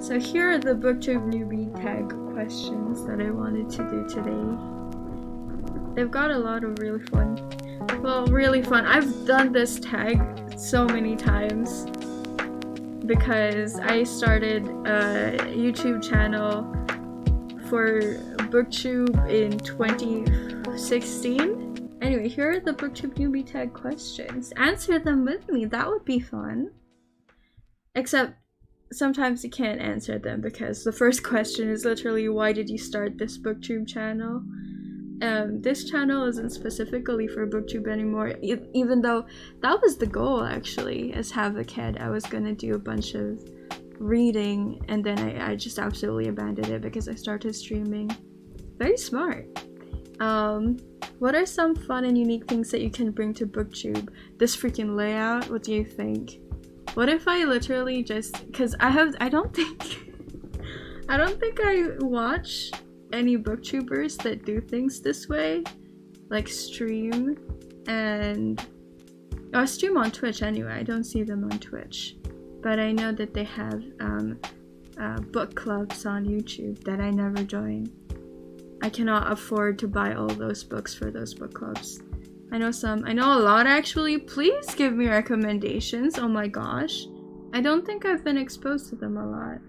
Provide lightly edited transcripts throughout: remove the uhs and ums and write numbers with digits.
So here are the booktube newbie tag questions that I wanted to do today. They've got a lot of really fun. I've done this tag so many times because I started a YouTube channel for booktube in 2016. Anyway, here are the booktube newbie tag questions. Answer them with me, that would be fun. Except sometimes you can't answer them because the first question is literally, why did you start this booktube channel? This channel isn't specifically for booktube anymore, even though that was the goal actually. As havokkhead, I was gonna do a bunch of reading, and then I just absolutely abandoned it because I started streaming. Very smart. What are some fun and unique things that you can bring to booktube? This freaking layout, what do you think? What if I literally just, because I don't think I watch any booktubers that do things this way, like stream, and I stream on Twitch anyway. I don't see them on Twitch, but I know that they have book clubs on YouTube that I never join. I cannot afford to buy all those books for those book clubs. I know a lot actually. Please give me recommendations. Oh my gosh, I don't think I've been exposed to them a lot.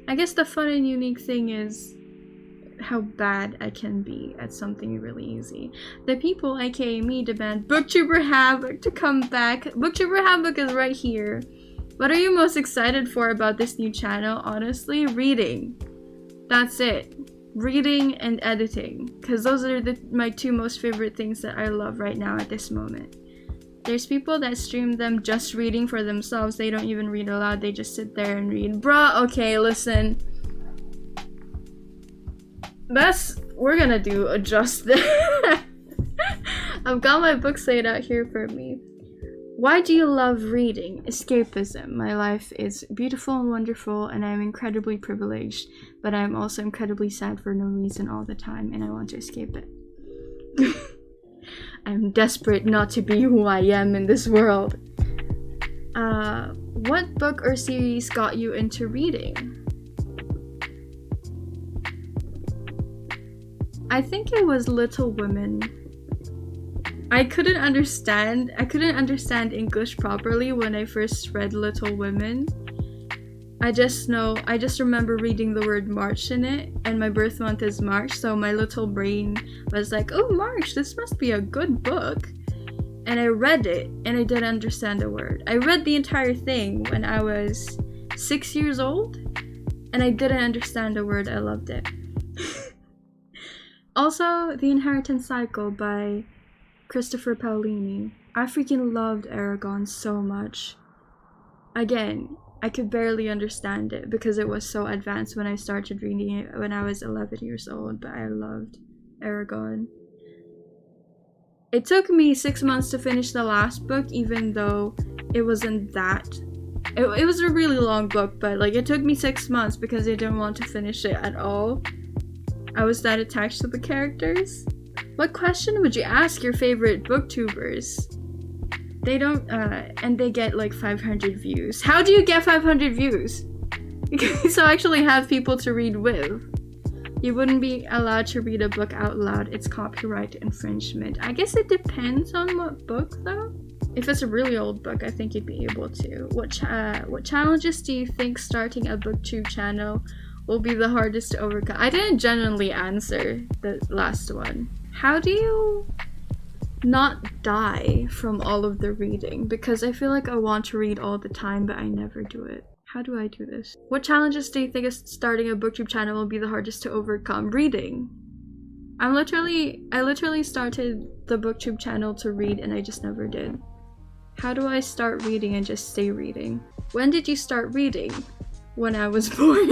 I guess the fun and unique thing is how bad I can be at something really easy. The people, aka me, demand Booktuber Havoc to come back. Booktuber Havoc is right here. What are you most excited for about this new channel? Honestly, reading. That's it. Reading and editing, because those are my two most favorite things that I love right now at this moment. There's people that stream them just reading for themselves. They don't even read aloud, they just sit there and read. Bruh, okay, listen. We're gonna do adjust that. I've got my books laid out here for me. Why do you love reading? Escapism. My life is beautiful and wonderful, and I'm incredibly privileged, but I'm also incredibly sad for no reason all the time, and I want to escape it. I'm desperate not to be who I am in this world. What book or series got you into reading? I think it was Little Women. I couldn't understand English properly when I first read Little Women. I just remember reading the word March in it, and my birth month is March, so my little brain was like, oh, March, this must be a good book. And I read it, and I didn't understand a word. I read the entire thing when I was 6 years old, and I didn't understand a word. I loved it. Also, The Inheritance Cycle by Christopher Paolini. I freaking loved Aragon so much. Again, I could barely understand it because it was so advanced when I started reading it when I was 11 years old, but I loved Aragon. It took me 6 months to finish the last book, even though it wasn't that. It was a really long book, but like it took me 6 months because I didn't want to finish it at all. I was that attached to the characters. What question would you ask your favorite booktubers? They don't, and they get like 500 views. How do you get 500 views? Because you actually have people to read with. You wouldn't be allowed to read a book out loud. It's copyright infringement. I guess it depends on what book though. If it's a really old book, I think you'd be able to. What challenges do you think starting a booktube channel will be the hardest to overcome? I didn't genuinely answer the last one. How do you not die from all of the reading? Because I feel like I want to read all the time, but I never do it. How do I do this? What challenges do you think starting a booktube channel will be the hardest to overcome? Reading. I literally started the booktube channel to read, and I just never did. How do I start reading and just stay reading? When did you start reading? When I was born.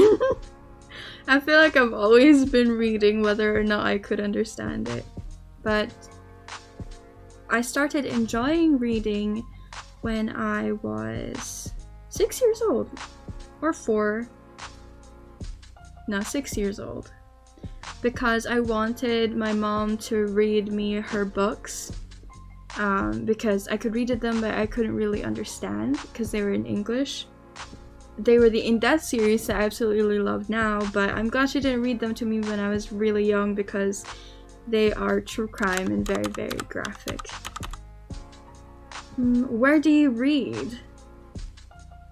I feel like I've always been reading whether or not I could understand it. But I started enjoying reading when I was 6 years old. Or 4. No, 6 years old. Because I wanted my mom to read me her books. Because I could read them, but I couldn't really understand because they were in English. they were the In Death series that I absolutely love now, but I'm glad she didn't read them to me when I was really young because they are true crime and very, very graphic. Where do you read?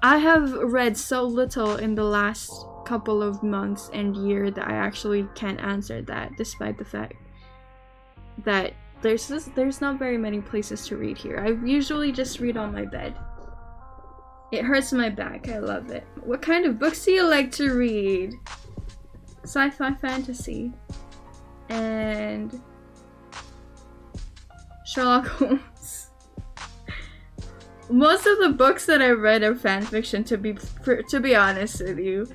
I have read so little in the last couple of months and year that I actually can't answer that, despite the fact that there's not very many places to read here. I usually just read on my bed. It hurts my back. I love it. What kind of books do you like to read? Sci-fi, fantasy, and Sherlock Holmes. Most of the books that I read are fan fiction, to be honest with you.